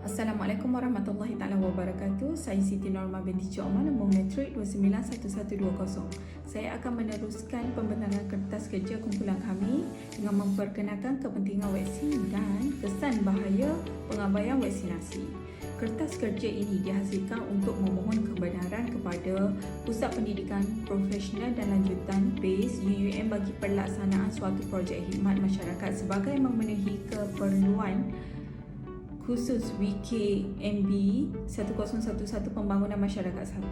Assalamualaikum warahmatullahi taala wabarakatuh. Saya Siti Norma binti Cik Omar, nombor matrik 291120. Saya akan meneruskan pembenaran kertas kerja kumpulan kami dengan memperkenalkan kepentingan vaksin dan kesan bahaya pengabaian vaksinasi. Kertas kerja ini dihasilkan untuk memohon kebenaran kepada Pusat Pendidikan Profesional dan Lanjutan PACE UUM bagi pelaksanaan suatu projek khidmat masyarakat sebagai memenuhi keperluan khusus WKMB 1011 Pembangunan Masyarakat 1.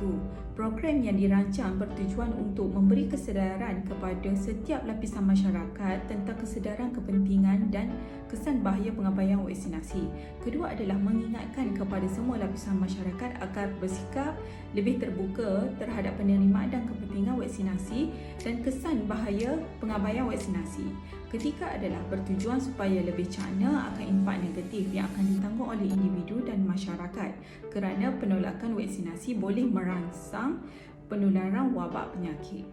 Program yang dirancang bertujuan untuk memberi kesedaran kepada setiap lapisan masyarakat tentang kesedaran kepentingan dan kesan bahaya pengabaian vaksinasi. Kedua adalah mengingatkan kepada semua lapisan masyarakat agar bersikap lebih terbuka terhadap penerimaan dan kepentingan vaksinasi dan kesan bahaya pengabaian vaksinasi. Ketiga adalah bertujuan supaya lebih cakna akan impak negatif yang akan ditanggung oleh individu dan masyarakat kerana penolakan vaksinasi boleh merangsang penularan wabak penyakit.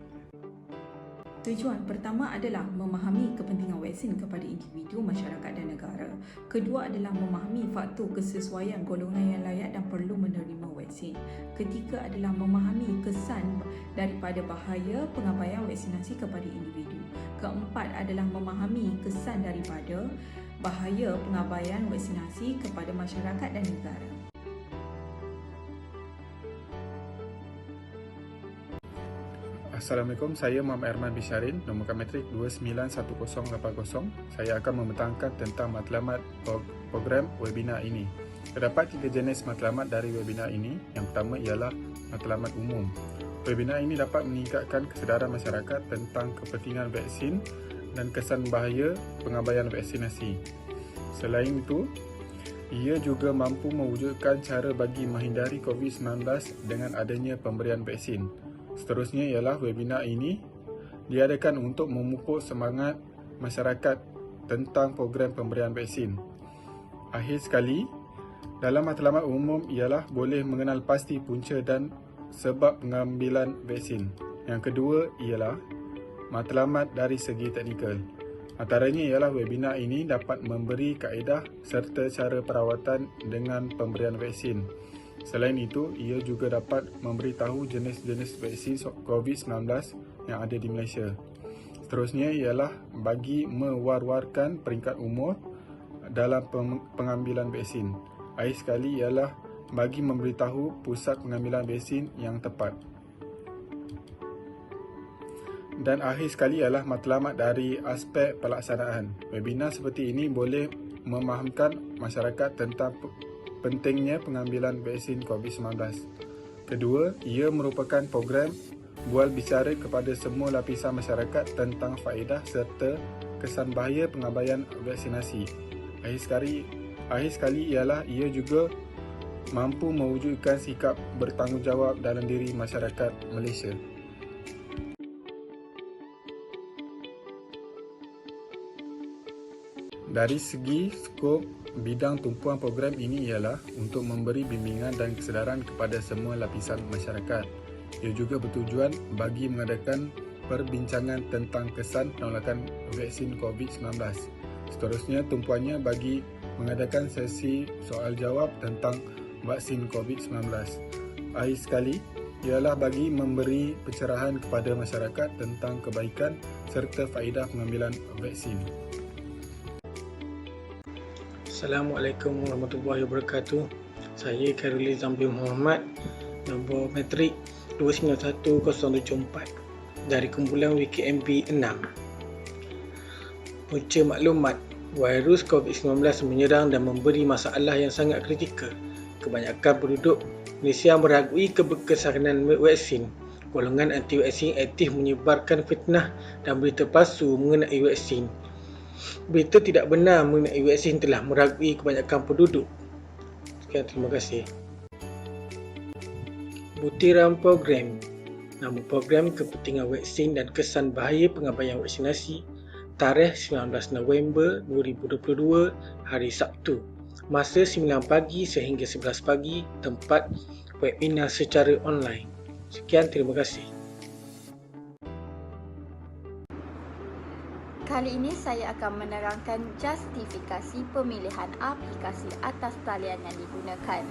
Tujuan pertama adalah memahami kepentingan vaksin kepada individu, masyarakat dan negara. Kedua adalah memahami faktor kesesuaian golongan yang layak dan perlu menerima vaksin. Ketiga adalah memahami kesan daripada bahaya pengabaian vaksinasi kepada individu. Keempat adalah memahami kesan daripada bahaya pengabaian vaksinasi kepada masyarakat dan negara. Assalamualaikum, saya Muhammad Erman Bisharin, nombor matrik 291080. Saya akan membentangkan tentang matlamat program webinar ini. Terdapat 3 jenis matlamat dari webinar ini. Yang pertama ialah matlamat umum. Webinar ini dapat meningkatkan kesedaran masyarakat tentang kepentingan vaksin dan kesan bahaya pengabaian vaksinasi. Selain itu, ia juga mampu mewujudkan cara bagi menghindari COVID-19 dengan adanya pemberian vaksin. Seterusnya ialah webinar ini diadakan untuk memupuk semangat masyarakat tentang program pemberian vaksin. Akhir sekali, dalam matlamat umum ialah boleh mengenal pasti punca dan sebab pengambilan vaksin. Yang kedua ialah matlamat dari segi teknikal. Antaranya ialah webinar ini dapat memberi kaedah serta cara perawatan dengan pemberian vaksin. Selain itu, ia juga dapat memberitahu jenis-jenis vaksin COVID-19 yang ada di Malaysia. Seterusnya ialah bagi mewar-warkan peringkat umur dalam pengambilan vaksin. Akhir sekali ialah bagi memberitahu pusat pengambilan vaksin yang tepat. Dan akhir sekali ialah matlamat dari aspek pelaksanaan. Webinar seperti ini boleh memahamkan masyarakat tentang pentingnya pengambilan vaksin COVID-19. Kedua, ia merupakan program bual bicara kepada semua lapisan masyarakat tentang faedah serta kesan bahaya pengabaian vaksinasi. Akhir sekali ialah ia juga mampu mewujudkan sikap bertanggungjawab dalam diri masyarakat Malaysia. Dari segi skop, bidang tumpuan program ini ialah untuk memberi bimbingan dan kesedaran kepada semua lapisan masyarakat. Ia juga bertujuan bagi mengadakan perbincangan tentang kesan penolakan vaksin COVID-19. Seterusnya, tumpuannya bagi mengadakan sesi soal jawab tentang vaksin COVID-19. Akhir sekali, ialah bagi memberi pencerahan kepada masyarakat tentang kebaikan serta faedah pengambilan vaksin. Assalamualaikum warahmatullahi wabarakatuh. Saya Khairul Zambi Muhammad, nombor matrik 291074 dari kumpulan WKMB 6. Punca maklumat, virus COVID-19 menyerang dan memberi masalah yang sangat kritikal. Kebanyakan penduduk Malaysia meragui keberkesanan vaksin. Golongan anti-vaksin aktif menyebarkan fitnah dan berita palsu mengenai vaksin. Berita tidak benar mengenai vaksin telah meragui kebanyakan penduduk. Sekian, terima kasih. Butiran program. Nama program kepentingan vaksin dan kesan bahaya pengabaian vaksinasi. Tarikh 19 November 2022, hari Sabtu. Masa 9 pagi sehingga 11 pagi. Tempat webinar secara online. Sekian, terima kasih. Kali ini saya akan menerangkan justifikasi pemilihan aplikasi atas talian yang digunakan.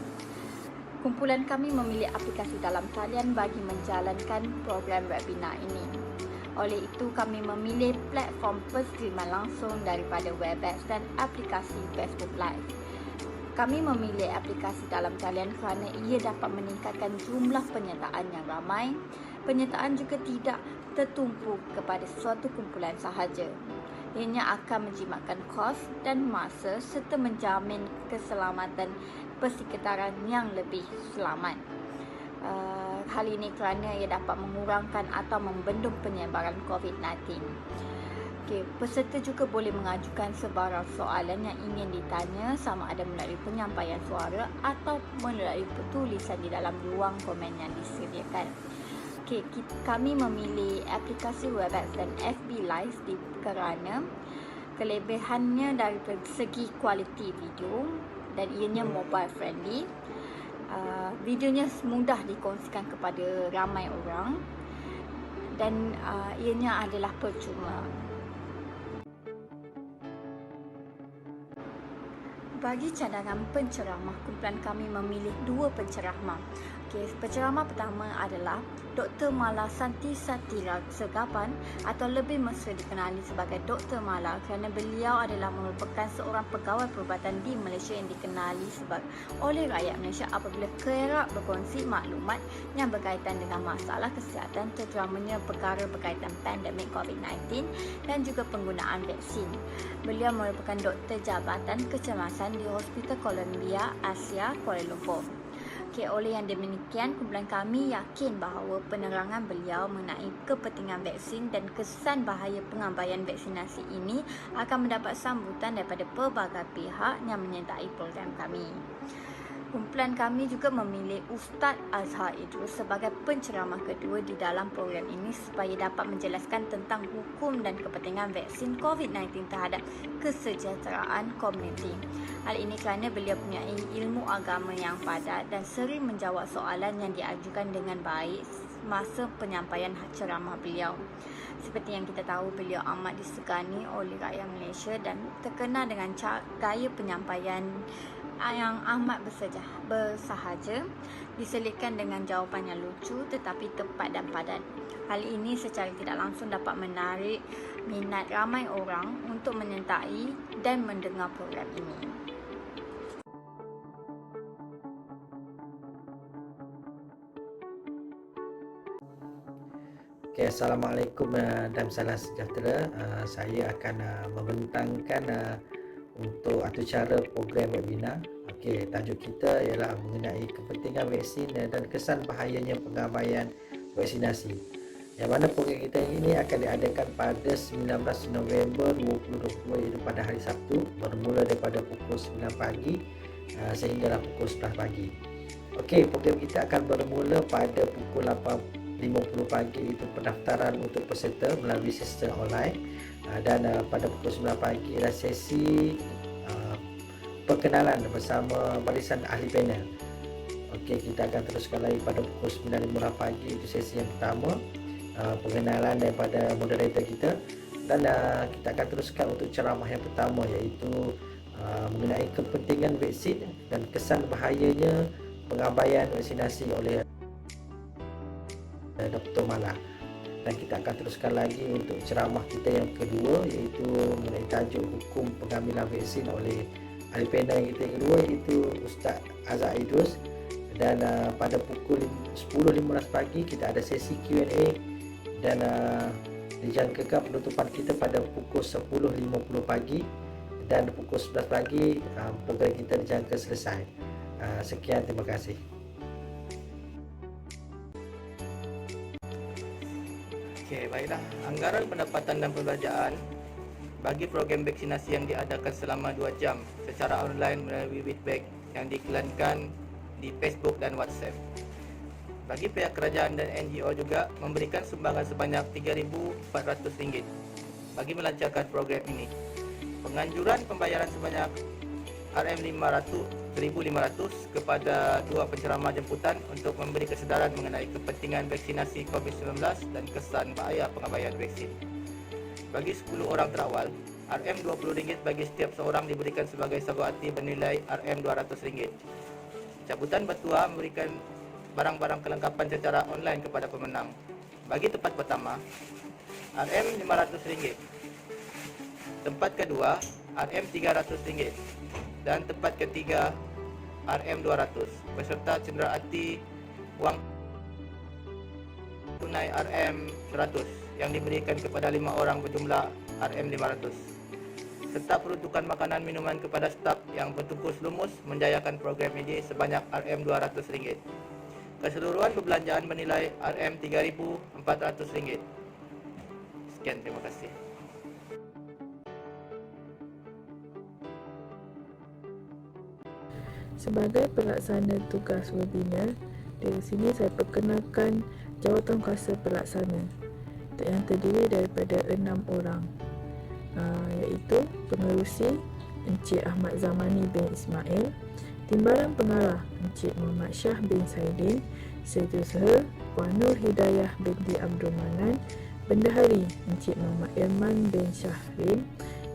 Kumpulan kami memilih aplikasi dalam talian bagi menjalankan program webinar ini. Oleh itu, kami memilih platform penstreaman langsung daripada Webex dan aplikasi Facebook Live. Kami memilih aplikasi dalam talian kerana ia dapat meningkatkan jumlah penyertaan yang ramai. Penyertaan juga tidak tertumpu kepada suatu kumpulan sahaja. Ianya akan menjimatkan kos dan masa serta menjamin keselamatan persekitaran yang lebih selamat. Hal ini kerana ia dapat mengurangkan atau membendung penyebaran COVID-19. Peserta juga boleh mengajukan sebarang soalan yang ingin ditanya sama ada melalui penyampaian suara atau melalui tulisan di dalam ruang komen yang disediakan. Kami memilih aplikasi Webex dan FB Live kerana kelebihannya dari segi kualiti video dan ianya mobile friendly. Videonya mudah dikongsikan kepada ramai orang dan ianya adalah percuma. Bagi cadangan penceramah, kumpulan kami memilih 2 penceramah. Penceramah pertama adalah Dr. Mala Santi Satira Segapan atau lebih mesra dikenali sebagai Dr. Mala kerana beliau adalah merupakan seorang pegawai perubatan di Malaysia yang dikenali oleh rakyat Malaysia apabila kerap berkongsi maklumat yang berkaitan dengan masalah kesihatan, terutamanya perkara berkaitan pandemik COVID-19 dan juga penggunaan vaksin. Beliau merupakan doktor jabatan kecemasan di Hospital Columbia Asia Kuala Lumpur. Oleh yang demikian, kumpulan kami yakin bahawa penerangan beliau mengenai kepentingan vaksin dan kesan bahaya pengabaian vaksinasi ini akan mendapat sambutan daripada pelbagai pihak yang menyertai program kami. Kumpulan kami juga memilih Ustaz Azhar Idrus sebagai penceramah kedua di dalam program ini supaya dapat menjelaskan tentang hukum dan kepentingan vaksin COVID-19 terhadap kesejahteraan komuniti. Hal ini kerana beliau punya ilmu agama yang padat dan sering menjawab soalan yang diajukan dengan baik masa penyampaian ceramah beliau. Seperti yang kita tahu, beliau amat disegani oleh rakyat Malaysia dan terkenal dengan gaya penyampaian yang amat bersahaja, diselitkan dengan jawapan yang lucu tetapi tepat dan padat. Hal ini secara tidak langsung dapat menarik minat ramai orang untuk menyertai dan mendengar program ini. Assalamualaikum dan salam sejahtera. Saya akan membentangkan untuk atau cara program webinar. Tajuk kita ialah mengenai kepentingan vaksin dan kesan bahayanya pengabaian vaksinasi. Yang mana program kita ini akan diadakan pada 19 November 2020 iaitu pada hari Sabtu, bermula daripada pukul 9 pagi sehinggalah pukul 11 pagi. Program kita akan bermula pada pukul 8.50 pagi itu pendaftaran untuk peserta melalui sistem online dan pada pukul 9 pagi adalah sesi perkenalan bersama barisan ahli panel. Kita akan teruskan lagi pada pukul 9.15 pagi itu sesi yang pertama, pengenalan daripada moderator kita, dan kita akan teruskan untuk ceramah yang pertama iaitu mengenai kepentingan vaksin dan kesan bahayanya pengabaian vaksinasi oleh Dr. Mala. Dan kita akan teruskan lagi untuk ceramah kita yang kedua iaitu mengenai tajuk hukum pengambilan vaksin oleh ahli panel kita yang kedua iaitu Ustaz Azhar Idrus. Dan pada pukul 10.15 pagi kita ada sesi Q&A dan dijangkakan penutupan kita pada pukul 10.50 pagi dan pukul 11 pagi program kita dijangka selesai. Sekian, terima kasih. Baiklah. Anggaran pendapatan dan perbelanjaan bagi program vaksinasi yang diadakan selama 2 jam secara online melalui Witbank yang diiklankan di Facebook dan WhatsApp. Bagi pihak kerajaan dan NGO juga memberikan sumbangan sebanyak RM3,400 bagi melancarkan program ini. Penganjuran pembayaran sebanyak RM1,500 kepada 2 penceramah jemputan untuk memberi kesedaran mengenai kepentingan vaksinasi COVID-19 dan kesan bahaya pengabaian vaksin. Bagi 10 orang terawal, RM20 bagi setiap seorang diberikan sebagai sabuk hati bernilai RM200. Cabutan Batua memberikan barang-barang kelengkapan secara online kepada pemenang. Bagi tempat pertama, RM500. Tempat kedua, RM300. Dan tempat ketiga, RM200 beserta cenderamati wang tunai RM100 yang diberikan kepada 5 orang berjumlah RM500 serta peruntukan makanan minuman kepada staf yang bertungkus lumus menjayakan program ini sebanyak RM200. Keseluruhan perbelanjaan bernilai RM3.400. Sekian, terima kasih. Sebagai pelaksana tugas webinar, dari sini saya perkenalkan jawatankuasa pelaksana yang terdiri daripada 6 orang, iaitu pengerusi Encik Ahmad Zamani bin Ismail, Timbalan Pengarah Encik Muhammad Shah bin Saidin, Setiausaha Puan Nur Hidayah binti Abdul Manan, Bendahari Encik Muhammad Irman bin Syahrin,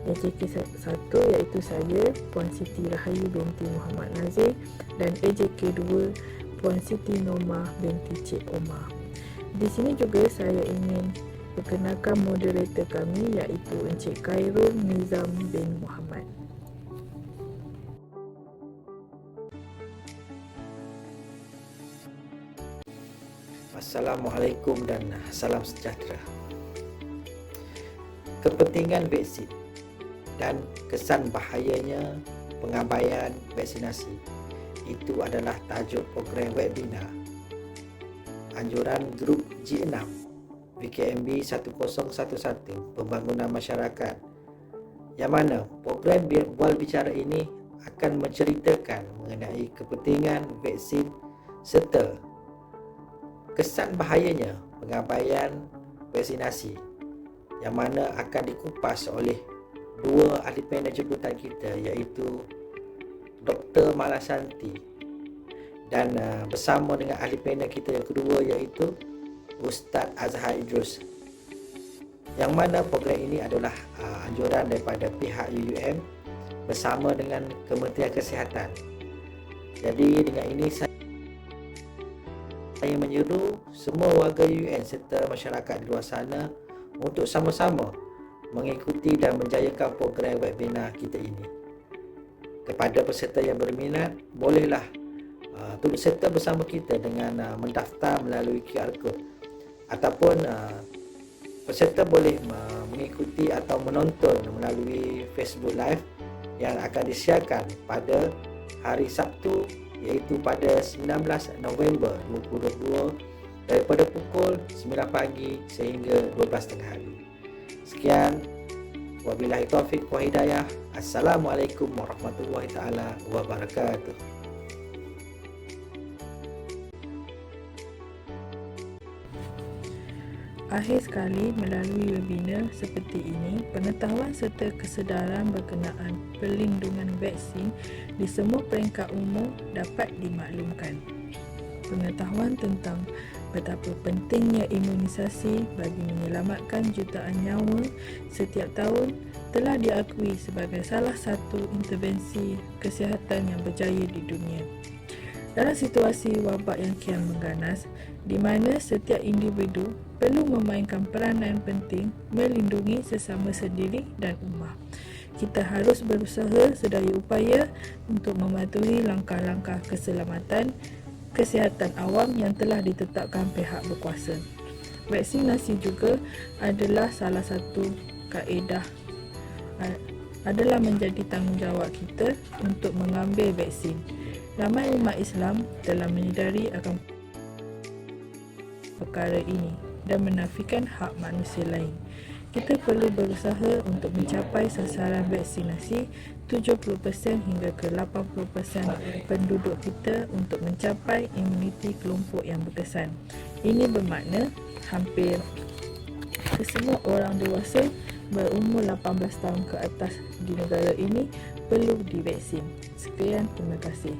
AJK 1 iaitu saya, Puan Siti Rahayu binti Muhammad Nazir, dan AJK 2 Puan Siti Normah binti Cik Omar. Di sini juga saya ingin perkenalkan moderator kami iaitu Encik Khairul Nizam bin Muhammad. Assalamualaikum dan salam sejahtera. Kepentingan vaksin dan kesan bahayanya pengabaian vaksinasi itu adalah tajuk program webinar anjuran grup G6 VKMB 1011 Pembangunan Masyarakat, yang mana program bual bicara ini akan menceritakan mengenai kepentingan vaksin serta kesan bahayanya pengabaian vaksinasi, yang mana akan dikupas oleh dua ahli panel jemputan kita iaitu Dr. Malasanti dan bersama dengan ahli panel kita yang kedua iaitu Ustaz Azhar Idrus, yang mana program ini adalah anjuran daripada pihak UUM bersama dengan Kementerian Kesihatan. Jadi dengan ini saya menyeru semua warga UUM serta masyarakat di luar sana untuk sama-sama mengikuti dan menjayakan program webinar kita ini. Kepada peserta yang berminat, bolehlah turut serta bersama kita dengan mendaftar melalui QR Code, ataupun peserta boleh mengikuti atau menonton melalui Facebook Live yang akan disiarkan pada hari Sabtu, iaitu pada 19 November 2022 daripada pukul 9 pagi sehingga 12 tengah hari. Sekian, wabillahi taufiq wa hidayah. Assalamualaikum warahmatullahi taala wabarakatuh. Akhir sekali, melalui webinar seperti ini, pengetahuan serta kesedaran berkenaan perlindungan vaksin di semua peringkat umur dapat dimaklumkan. Pengetahuan tentang betapa pentingnya imunisasi bagi menyelamatkan jutaan nyawa setiap tahun telah diakui sebagai salah satu intervensi kesihatan yang berjaya di dunia. Dalam situasi wabak yang kian mengganas, di mana setiap individu perlu memainkan peranan penting melindungi sesama sendiri dan ummah, kita harus berusaha sedaya upaya untuk mematuhi langkah-langkah keselamatan kesihatan awam yang telah ditetapkan pihak berkuasa. Vaksinasi juga adalah salah satu kaedah adalah menjadi tanggungjawab kita untuk mengambil vaksin. Ramai umat Islam telah menyedari akan perkara ini dan menafikan hak manusia lain. Kita perlu berusaha untuk mencapai sasaran vaksinasi 70% hingga ke 80% penduduk kita untuk mencapai imuniti kelompok yang berkesan. Ini bermakna hampir kesemua orang dewasa berumur 18 tahun ke atas di negara ini perlu divaksin. Sekian, terima kasih.